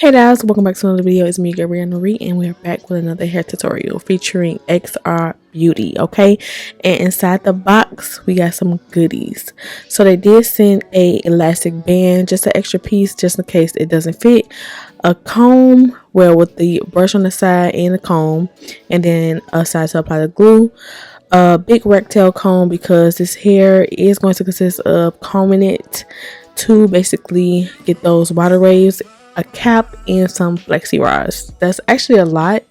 Hey guys, welcome back to another video. It's me, Briana, and we're back with another hair tutorial featuring XR Beauty, okay? And inside the box, we got some goodies. So they did send a elastic band, just an extra piece, just in case it doesn't fit. A comb, well, with the brush on the side and the comb, and then a side to apply the glue. A big rectangle comb because this hair is going to consist of combing it to basically get those water waves, a cap, and some flexi rods. That's actually a lot,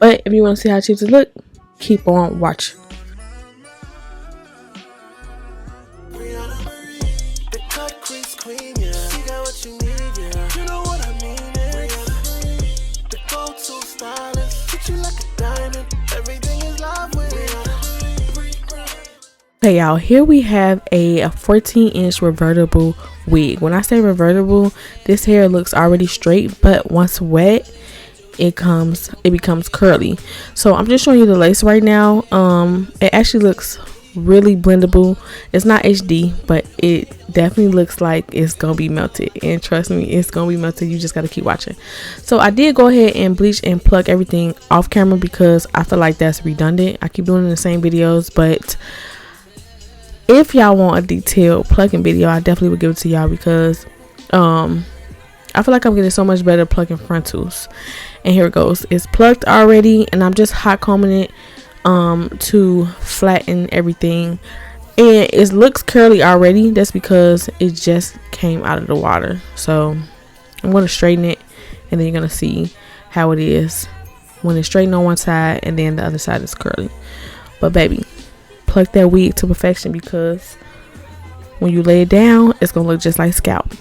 but if you want to see how cheap it look, keep on watching. Okay, y'all, here we have a 14-inch revertible wig. When I say revertible, this hair looks already straight, but once wet, it becomes curly. So I'm just showing you the lace right now. It actually looks really blendable. It's not HD, but it definitely looks like it's gonna be melted, and trust me, it's gonna be melted. You just gotta keep watching. So I did go ahead and bleach and pluck everything off camera because I feel like that's redundant. I keep doing it in the same videos, but if y'all want a detailed plucking video, I definitely would give it to y'all because I feel like I'm getting so much better plucking frontals. And here it goes. It's plucked already, and I'm just hot combing it to flatten everything. And it looks curly already. That's because it just came out of the water. So I'm going to straighten it, and then you're going to see how it is when it's straightened on one side and then the other side is curly. But baby, pluck that wig to perfection because when you lay it down, it's gonna look just like scalp.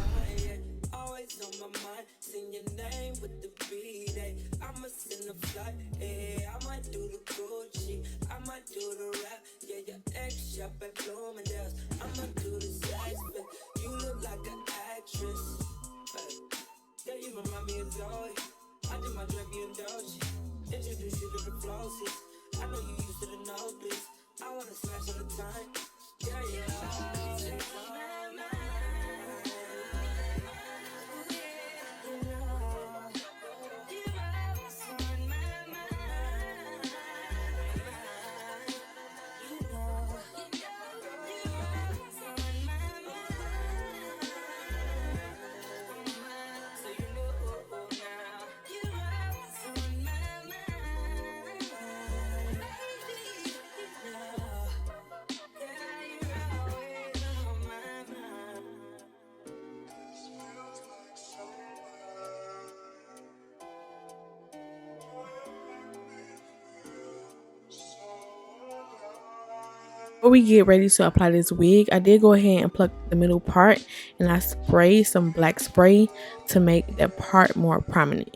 Before we get ready to apply this wig, I did go ahead and pluck the middle part, and I sprayed some black spray to make that part more prominent.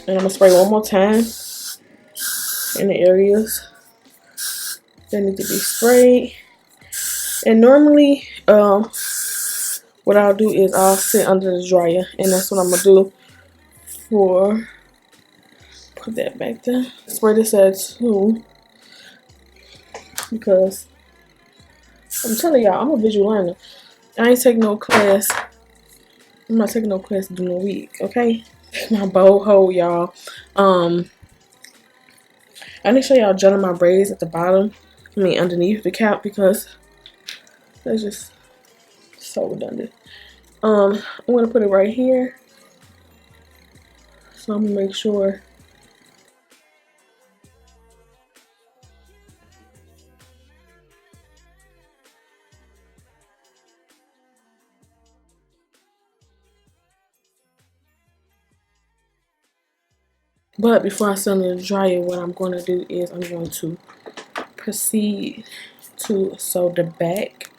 And I'm gonna spray one more time in the areas that need to be sprayed. And normally, what I'll do is I'll sit under the dryer, and that's what I'm gonna do for. Put that back there. Spray this at 2. Because I'm telling y'all, I'm a visual learner. I ain't taking no class. I'm not taking no class to do no wig, okay? My bow hole, y'all. I need to show y'all gelling my braids at the bottom. I mean, underneath the cap because that's just so redundant. I'm gonna put it right here. So I'm gonna make sure. But before I send it in the dryer, what I'm going to do is I'm going to proceed to sew the back.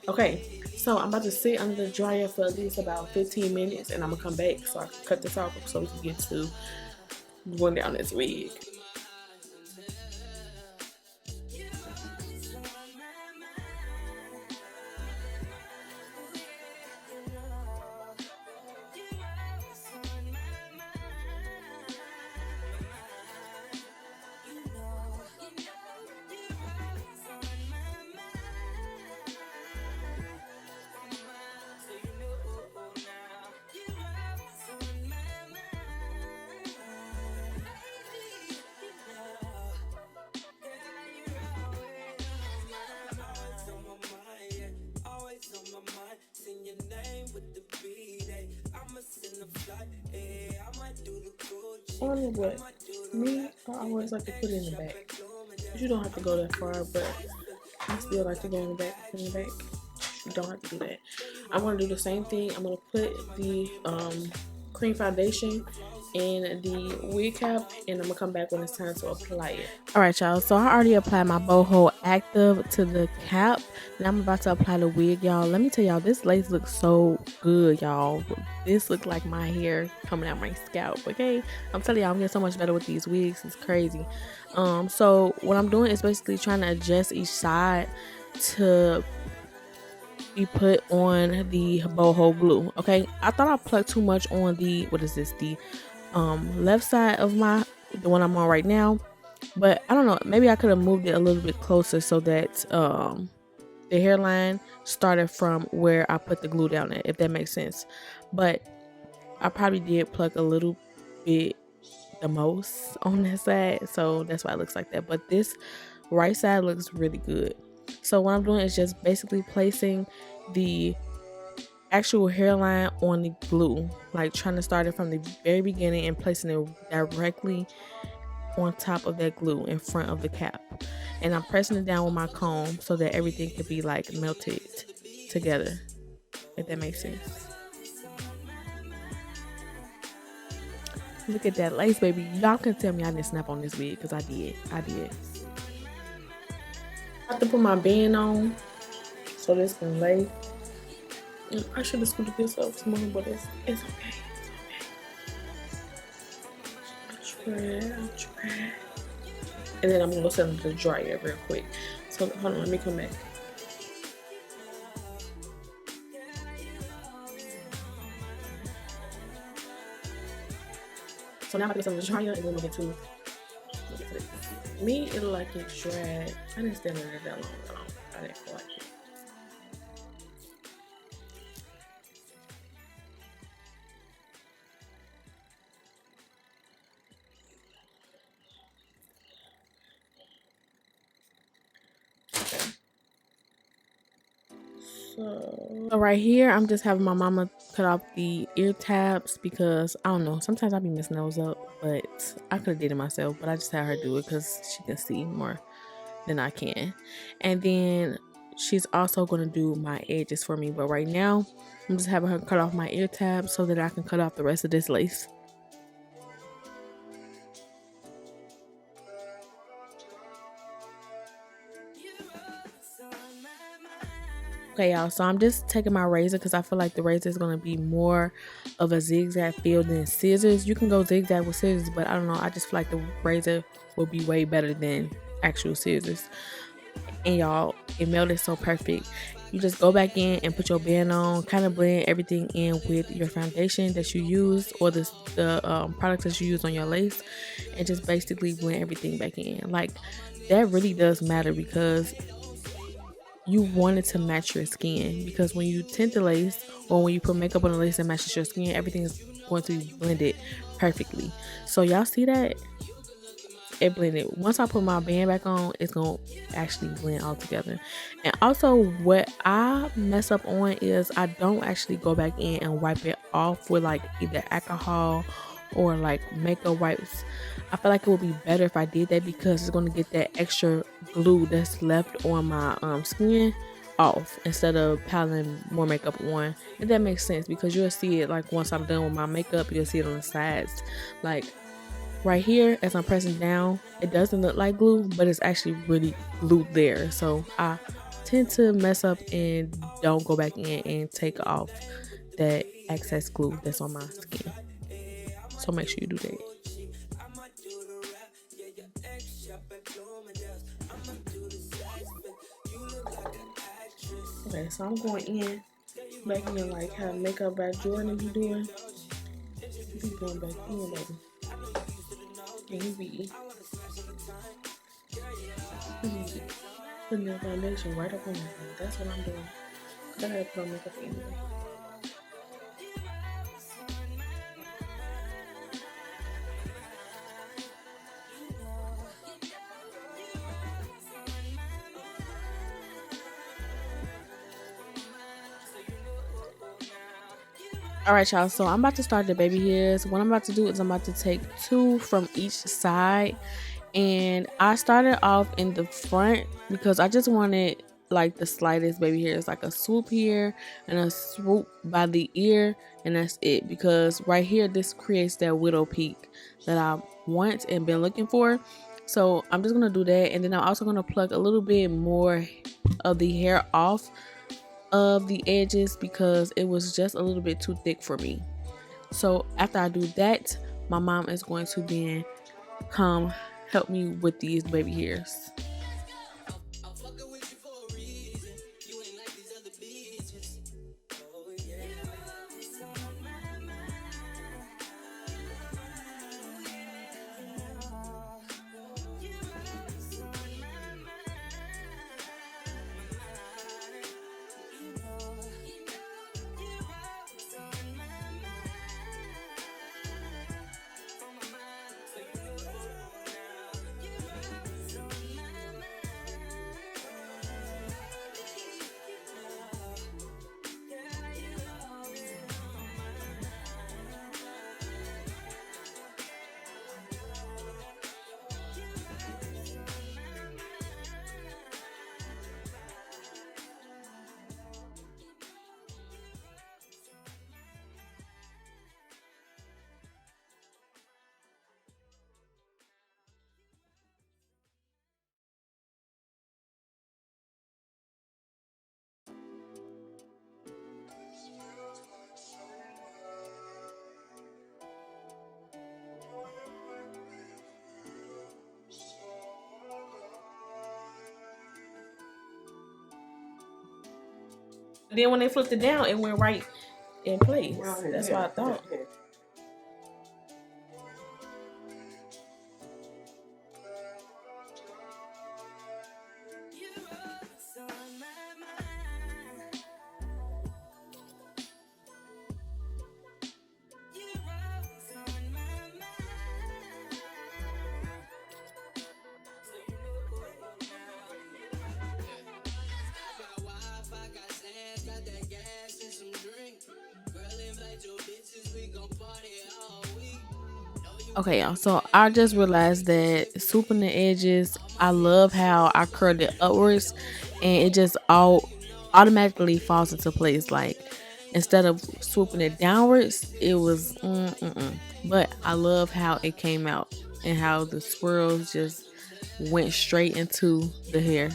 Okay, so I'm about to sit under the dryer for at least about 15 minutes, and I'm gonna come back so I can cut this off so we can get to going down this wig. I don't know what. Me, I always like to put it in the back. You don't have to go that far, but I still like to go in the back, put in the back. You don't have to do that. I'm gonna do the same thing. I'm gonna put the cream foundation in the wig cap, and I'm gonna come back when it's time to apply it. All right, y'all. So I already applied my boho active to the cap. Now I'm about to apply the wig, y'all. Let me tell y'all, this lace looks so good, y'all. This looks like my hair coming out my scalp. Okay, I'm telling y'all, I'm getting so much better with these wigs. It's crazy. So what I'm doing is basically trying to adjust each side to be put on the boho glue. Okay, I thought I plucked too much on the the left side of the one I'm on right now, but I don't know, maybe I could have moved it a little bit closer so that the hairline started from where I put the glue down at, if that makes sense. But I probably did pluck a little bit the most on that side, so that's why it looks like that. But this right side looks really good. So what I'm doing is just basically placing the actual hairline on the glue, like trying to start it from the very beginning and placing it directly on top of that glue in front of the cap, and I'm pressing it down with my comb so that everything can be like melted together, if that makes sense. Look at that lace, baby. Y'all can tell me I didn't snap on this wig, because I did. I have to put my band on so this can lay. I should have scooted this up some more, but it's okay. I'll try. And then I'm gonna go set them to the dryer real quick. So hold on, let me come back. So now I'm gonna set them to the dryer, and then we'll get to it. Me, it look like it's dried. I didn't stand under that long though. I didn't feel like it. So right here, I'm just having my mama cut off the ear tabs because I don't know, sometimes I be messing those up, but I could have did it myself, but I just had her do it because she can see more than I can. And then she's also going to do my edges for me, but right now I'm just having her cut off my ear tabs so that I can cut off the rest of this lace. Okay, y'all, so I'm just taking my razor because I feel like the razor is going to be more of a zigzag feel than scissors. You can go zigzag with scissors, but I don't know, I just feel like the razor will be way better than actual scissors. And y'all, it melted so perfect. You just go back in and put your band on, kind of blend everything in with your foundation that you use, or the products that you use on your lace, and just basically blend everything back in. Like, that really does matter because you want it to match your skin, because when you tint the lace or when you put makeup on the lace that matches your skin, everything is going to be blended perfectly. So y'all see that? It blended. Once I put my band back on, it's gonna actually blend all together. And also, what I mess up on is I don't actually go back in and wipe it off with like either alcohol or like makeup wipes. I feel like it would be better if I did that because it's going to get that extra glue that's left on my skin off instead of piling more makeup on. And that makes sense because you'll see it like once I'm done with my makeup, you'll see it on the sides. Like right here, as I'm pressing down, it doesn't look like glue, but it's actually really glued there. So I tend to mess up and don't go back in and take off that excess glue that's on my skin. So make sure you do that. Okay, so I'm going in, back in like how makeup by Jordan be doing. You be going back in, baby. And you be putting that foundation right up on my face. That's what I'm doing. Cause I gotta put on makeup anyway. Alright y'all, so I'm about to start the baby hairs. What I'm about to do is I'm about to take 2 from each side, and I started off in the front because I just wanted like the slightest baby hairs, like a swoop here and a swoop by the ear, and that's it. Because right here this creates that widow peak that I want and been looking for. So I'm just gonna do that, and then I'm also gonna pluck a little bit more of the hair off of the edges because it was just a little bit too thick for me. So after I do that, my mom is going to then come help me with these baby hairs. Then when they flipped it down, it went right in place. That's what I thought. Okay, y'all, so I just realized that swooping the edges, I love how I curled it upwards and it just all automatically falls into place. Like instead of swooping it downwards, it was but I love how it came out and how the swirls just went straight into the hair.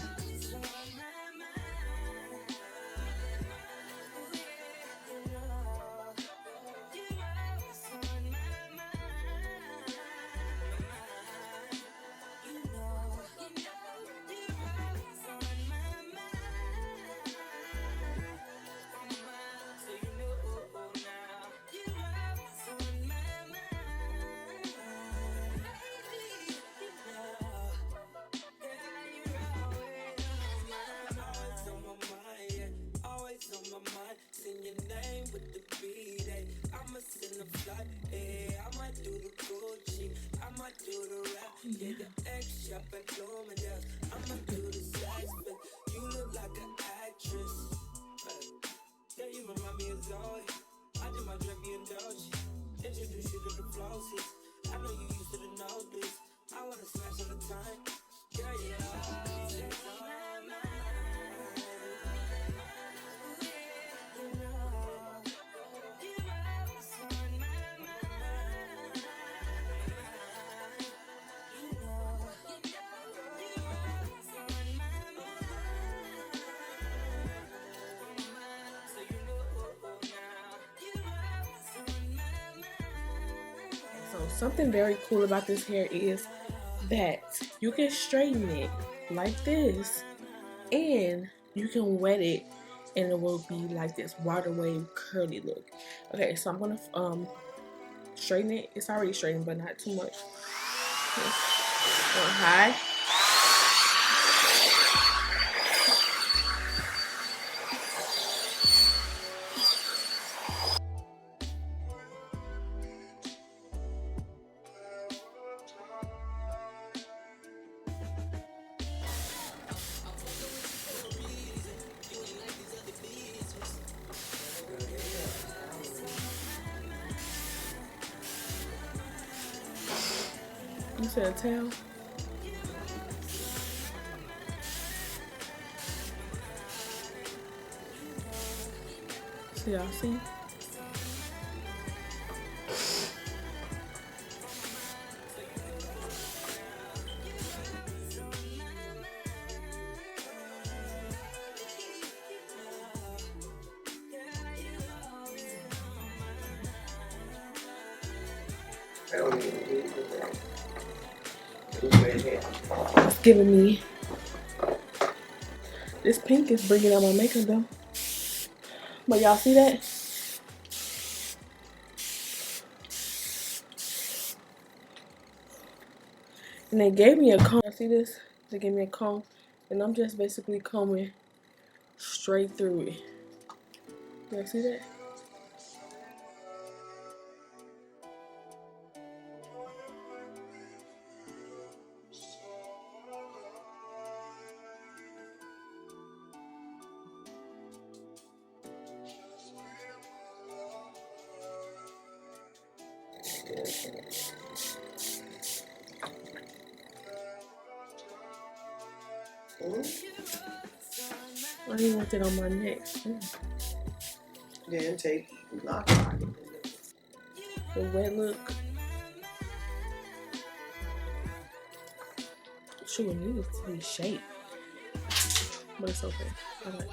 Something very cool about this hair is that you can straighten it like this, and you can wet it, and it will be like this water wave curly look. Okay, so I'm gonna straighten it. It's already straightened, but not too much. Going high. You said a tail? So y'all see? It's giving me, this pink is bringing out my makeup though. But y'all see that? And they gave me a comb. Y'all see this? They gave me a comb, and I'm just basically combing straight through it. Y'all see that? I didn't want it on my neck. Then take lock. The wet look. Shoot, it needs to be shaped. But it's okay. I like